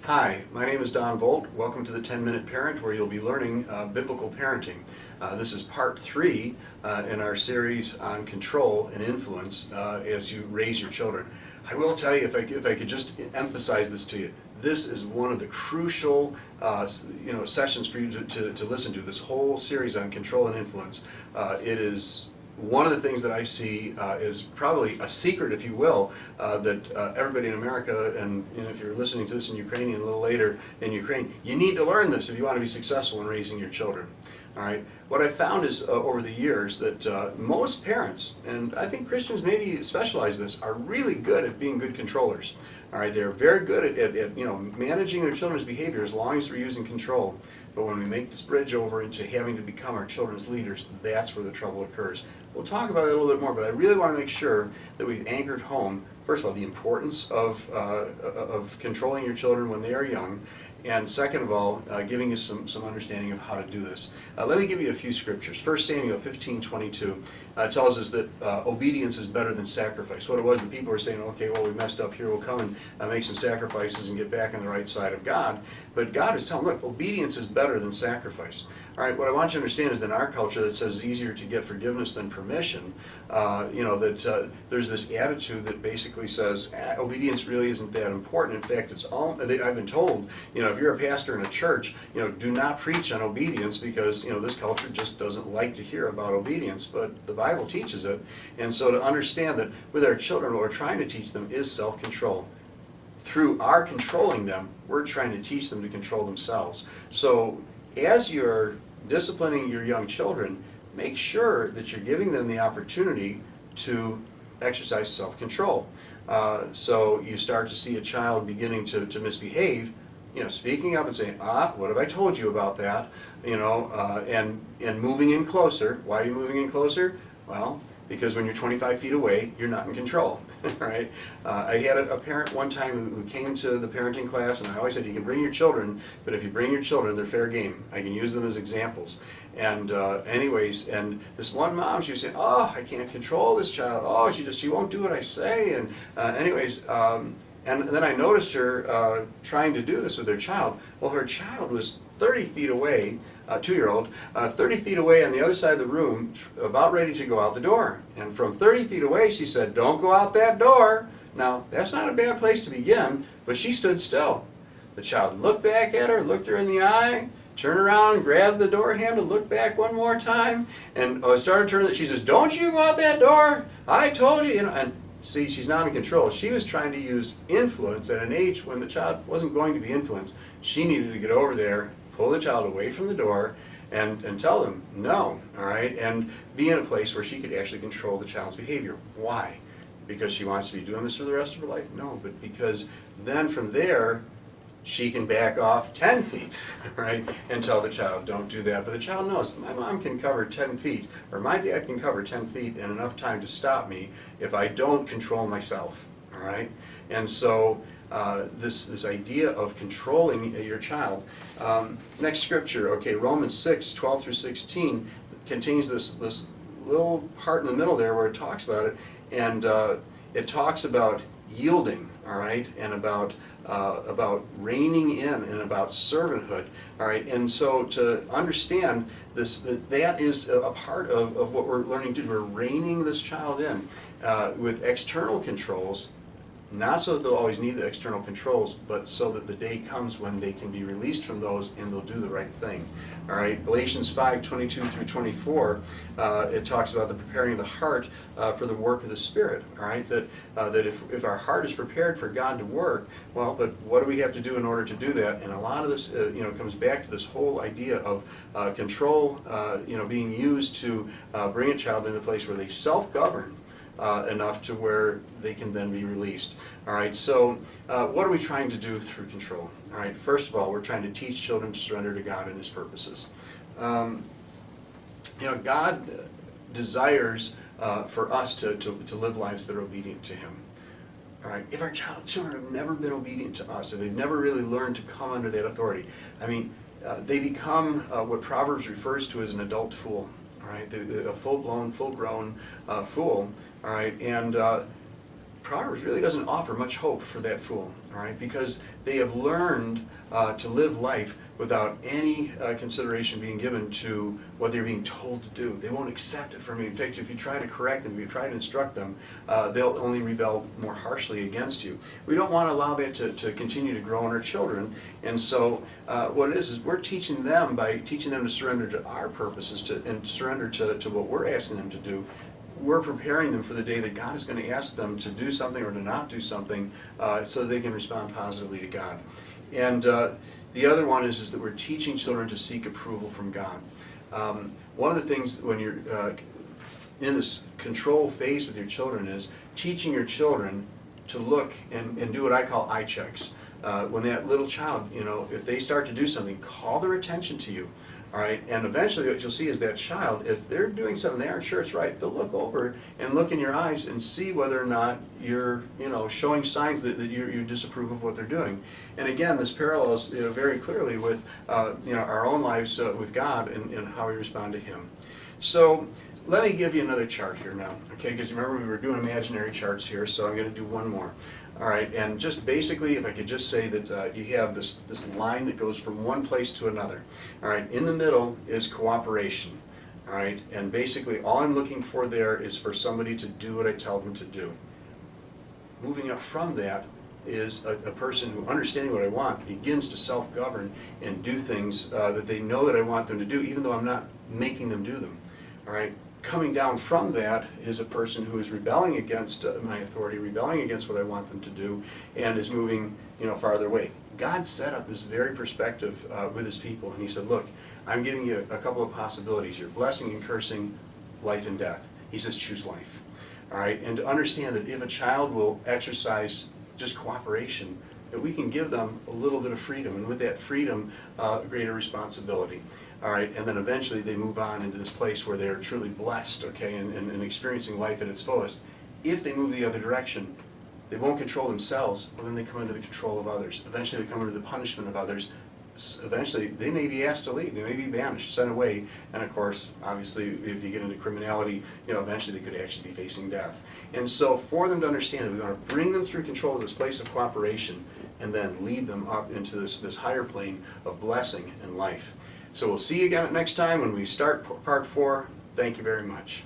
Hi, my name is Don Boldt. Welcome to the 10-Minute Parent, where you'll be learning biblical parenting. This is part 3 in our series on control and influence as you raise your children. I will tell you, if I could just emphasize this to you, this is one of the crucial sessions for you to listen to, this whole series on control and influence. It is one of the things that I see is probably a secret, if you will, that everybody in America, and if you're listening to this in Ukrainian a little later in Ukraine, you need to learn this if you want to be successful in raising your children. All right. What I found is over the years that most parents, and I think Christians maybe specialize in this, are really good at being good controllers. All right, they're very good at managing their children's behavior as long as they're using control. But when we make this bridge over into having to become our children's leaders, that's where the trouble occurs. We'll talk about it a little bit more, but I really want to make sure that we've anchored home, first of all, the importance of controlling your children when they are young, and second of all, giving you some understanding of how to do this. Let me give you a few scriptures. 1 Samuel 15:22 tells us that obedience is better than sacrifice. What it was, the people were saying, okay, well, we messed up here, we'll come and make some sacrifices and get back on the right side of God. But God is telling them, look, obedience is better than sacrifice. All right, what I want you to understand is that in our culture that says it's easier to get forgiveness than permission, there's this attitude that basically says obedience really isn't that important. In fact, I've been told, if you're a pastor in a church, do not preach on obedience because, this culture just doesn't like to hear about obedience, but the Bible teaches it. And so to understand that with our children, what we're trying to teach them is self-control. Through our controlling them, we're trying to teach them to control themselves. So as you're disciplining your young children, make sure that you're giving them the opportunity to exercise self-control. So you start to see a child beginning to misbehave, speaking up and saying, what have I told you about that? And moving in closer. Why are you moving in closer? Well, because when you're 25 feet away, you're not in control, right? I had a parent one time who came to the parenting class, and I always said, you can bring your children, but if you bring your children, they're fair game. I can use them as examples. And and this one mom, she was saying, I can't control this child. She won't do what I say. And and then I noticed her trying to do this with her child. Well, her child was 30 feet away, 2-year-old, 30 feet away on the other side of the room, about ready to go out the door. And from 30 feet away, she said, "Don't go out that door." Now, that's not a bad place to begin, but she stood still. The child looked back at her, looked her in the eye, turned around, grabbed the door handle, looked back one more time, and started turning. She says, "Don't you go out that door. I told you." And see, she's not in control. She was trying to use influence at an age when the child wasn't going to be influenced. She needed to get over there, pull the child away from the door, and tell them no, all right? And be in a place where she could actually control the child's behavior. Why? Because she wants to be doing this for the rest of her life? No, but because then from there, she can back off 10 feet, right, and tell the child, don't do that. But the child knows, my mom can cover 10 feet, or my dad can cover 10 feet and enough time to stop me if I don't control myself, all right? And so this idea of controlling your child. Next scripture, okay, Romans 6:12 through 16 contains this little part in the middle there where it talks about it, and it talks about yielding, all right, and about reining in and about servanthood, all right. And so to understand this, that is a part of what we're learning to do. We're reining this child in with external controls, not so that they'll always need the external controls, but so that the day comes when they can be released from those and they'll do the right thing. All right, Galatians 5:22 through 24, it talks about the preparing of the heart for the work of the Spirit. All right, that if our heart is prepared for God to work, well, but what do we have to do in order to do that? And a lot of this, comes back to this whole idea of control, being used to bring a child into a place where they self-govern. Enough to where they can then be released. All right, so what are we trying to do through control? All right, first of all, we're trying to teach children to surrender to God and His purposes. God desires for us to live lives that are obedient to Him. All right, if our children have never been obedient to us, if they've never really learned to come under that authority, they become what Proverbs refers to as an adult fool. All right, a full-blown, full-grown fool. All right, and Proverbs really doesn't offer much hope for that fool. all right? Because they have learned to live life without any consideration being given to what they're being told to do. They won't accept it from you. In fact, if you try to correct them, if you try to instruct them, they'll only rebel more harshly against you. We don't want to allow that to continue to grow in our children. And so what it is we're teaching them by teaching them to surrender to our purposes and surrender to what we're asking them to do. We're preparing them for the day that God is going to ask them to do something or to not do something so that they can respond positively to God. And the other one is that we're teaching children to seek approval from God. One of the things when you're in this control phase with your children is teaching your children to look and do what I call eye checks. When that little child, if they start to do something, call their attention to you. All right, and eventually what you'll see is that child, if they're doing something they aren't sure it's right, they'll look over and look in your eyes and see whether or not you're, showing signs that you disapprove of what they're doing. And again, this parallels very clearly with, our own lives with God and how we respond to Him. So let me give you another chart here now, okay? Because remember we were doing imaginary charts here, so I'm going to do one more. All right, and just basically, if I could just say that you have this line that goes from one place to another. All right, in the middle is cooperation. All right, and basically all I'm looking for there is for somebody to do what I tell them to do. Moving up from that is a person who, understanding what I want, begins to self-govern and do things that they know that I want them to do, even though I'm not making them do them. All right. Coming down from that is a person who is rebelling against my authority, rebelling against what I want them to do, and is moving, farther away. God set up this very perspective with His people, and He said, look, I'm giving you a couple of possibilities here, blessing and cursing, life and death. He says, choose life. All right, and to understand that if a child will exercise just cooperation, that we can give them a little bit of freedom, and with that freedom, greater responsibility. All right, and then eventually they move on into this place where they're truly blessed, okay, and experiencing life at its fullest. If they move the other direction, they won't control themselves, well, then they come under the control of others. Eventually they come under the punishment of others. Eventually they may be asked to leave, they may be banished, sent away, and of course, obviously, if you get into criminality, eventually they could actually be facing death. And so for them to understand that we want to bring them through control of this place of cooperation and then lead them up into this higher plane of blessing and life. So we'll see you again next time when we start part 4. Thank you very much.